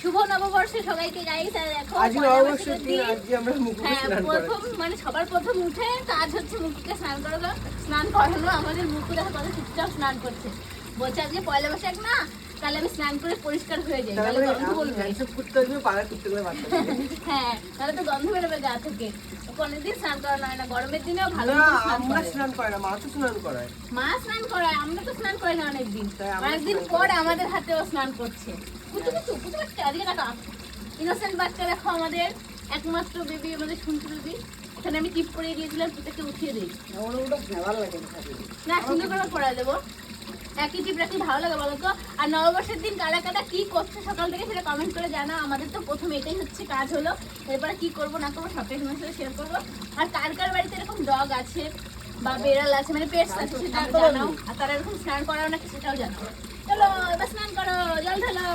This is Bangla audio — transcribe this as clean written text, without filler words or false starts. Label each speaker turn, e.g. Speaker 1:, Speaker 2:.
Speaker 1: শুভ নববর্ষে সবাইকে গাইস। আর দেখো
Speaker 2: আজ নববর্ষের দিন, আজকে আমরা মুকুকে স্নান করাই।
Speaker 1: প্রথম মানে সবার প্রথম উঠে কাজ হচ্ছে মুকুকে স্নান করানো। আমাদের মুকু দেখো কত চুপচাপ স্নান করছে, বলছে আজকে পয়লা বৈশাখ না, তাহলে আমি স্নান করে পরিষ্কার হয়ে যাই, তাহলে গন্ধ বলবে। হ্যাঁ, তাহলে তো গন্ধ বেরোবে গা থেকে। কোনদিন স্নান করানো হয় না, গরমের দিনেও ভালো
Speaker 2: স্নান করে না, মা তো স্নান করায়।
Speaker 1: মা স্নান করায়, আমরা তো স্নান করি না অনেকদিন। অনেকদিন পর আমাদের হাতেও স্নান করছে। কুতু বাচ্চা, আজকে কাটা ইনোসেন্ট বাচ্চা দেখো, আমাদের একমাত্র বেবি, আমাদের শুনতে বেবি। এখানে আমি টিপ পরিয়ে দিয়েছিলাম, পুটাকে উঠিয়ে দিই না, সুন্দর করে পড়ায় দেবো। একই টিপ রাখি ভালো লাগে বলো তো। আর নববর্ষের দিন কারা কারা কি করছে সকাল থেকে সেটা কমেন্ট করে জানাও। আমাদের তো প্রথম এটাই হচ্ছে কাজ হলো, এরপরে কি করবো না করবো সবটাই তোমার সাথে শেয়ার করবো। আর কার কার বাড়িতে এরকম ডগ আছে বা বেড়াল আছে, মানে পেটস আছে, সেটা জানাও। আর তারা এরকম স্নান করাও নাকি সেটাও জানাও। চলো এবার স্নান করো, জল ঢালো।